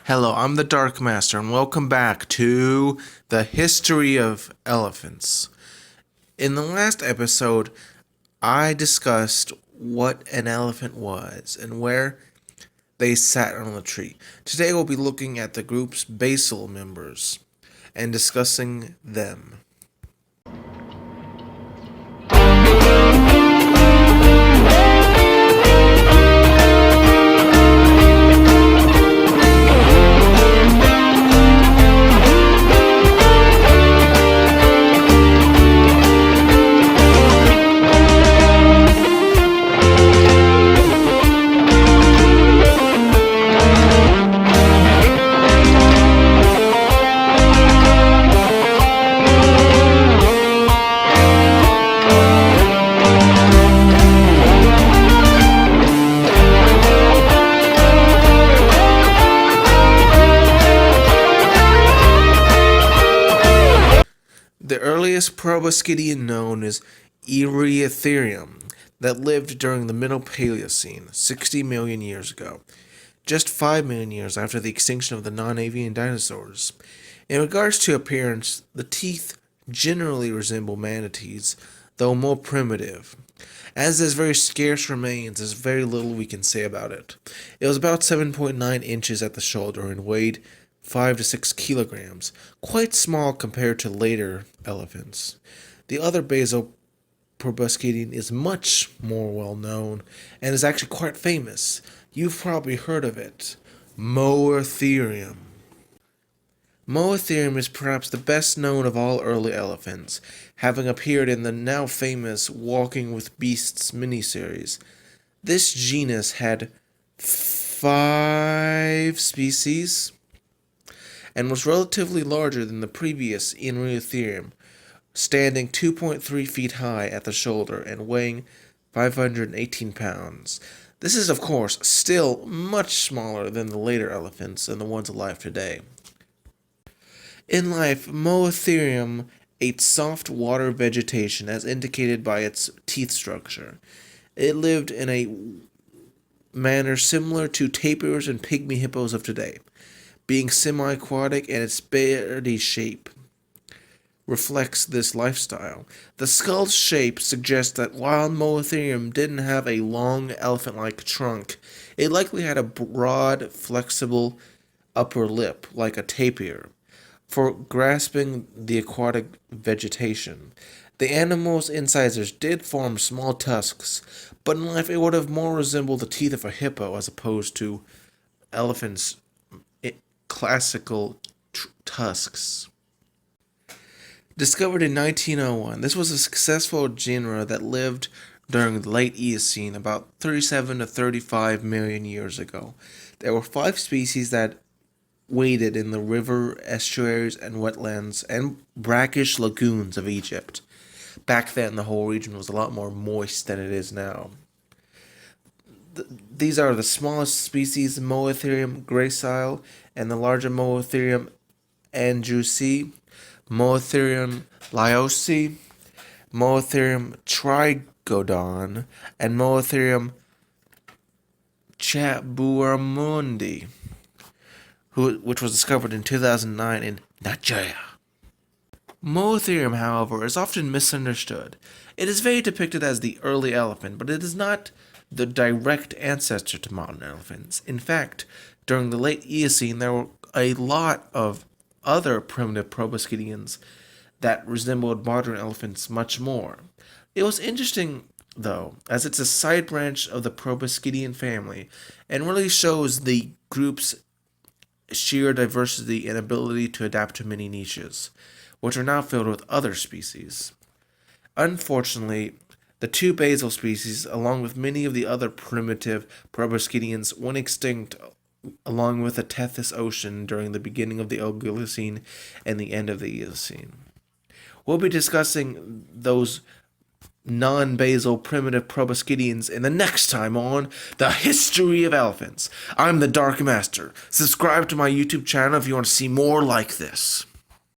Hello, I'm the Dark Master, and welcome back to the history of elephants. In the last episode, I discussed what an elephant was and where they sat on the tree. Today, we'll be looking at the group's basal members and discussing them. The earliest proboscidean known is Moeritherium, that lived during the Middle Paleocene, 60 million years ago, just 5 million years after the extinction of the non-avian dinosaurs. In regards to appearance, the teeth generally resemble manatees, though more primitive. As this very scarce remains, there's very little we can say about it. It was about 7.9 inches at the shoulder and weighed 5 to 6 kilograms, quite small compared to later elephants. The other basal proboscidean is much more well known and is actually quite famous. You've probably heard of it. Moeritherium. Moeritherium is perhaps the best known of all early elephants, having appeared in the now famous Walking with Beasts miniseries. This genus had 5 species and was relatively larger than the previous Moeritherium, standing 2.3 feet high at the shoulder and weighing 518 pounds. This is, of course, still much smaller than the later elephants and the ones alive today. In life, Moeritherium ate soft water vegetation as indicated by its teeth structure. It lived in a manner similar to tapirs and pygmy hippos of today, being semi-aquatic, and its body shape reflects this lifestyle. The skull's shape suggests that while Moeritherium didn't have a long elephant-like trunk, it likely had a broad, flexible upper lip, like a tapir, for grasping the aquatic vegetation. The animal's incisors did form small tusks, but in life it would have more resembled the teeth of a hippo as opposed to elephants' classical tusks. Discovered in 1901, this was a successful genera that lived during the late Eocene, about 37 to 35 million years ago. There were 5 species that waded in the river estuaries and wetlands and brackish lagoons of Egypt. Back then, the whole region was a lot more moist than it is now. These are the smallest species, Moeritherium gracile, and the larger Moeritherium andrewsi, Moeritherium laosi, Moeritherium trigodon, and Moeritherium chabuaramundi, which was discovered in 2009 in Nigeria. Moeritherium, however, is often misunderstood. It is very depicted as the early elephant, but it is not the direct ancestor to modern elephants. In fact, during the late Eocene, there were a lot of other primitive proboscideans that resembled modern elephants much more. It was interesting, though, as it's a side branch of the proboscidean family and really shows the group's sheer diversity and ability to adapt to many niches, which are now filled with other species. Unfortunately, the 2 basal species, along with many of the other primitive proboscideans, went extinct along with the Tethys Ocean during the beginning of the Ungulate and the end of the Eocene. We'll be discussing those non-basal primitive proboscideans in the next time on The History of Elephants. I'm the Dark Master. Subscribe to my YouTube channel if you want to see more like this.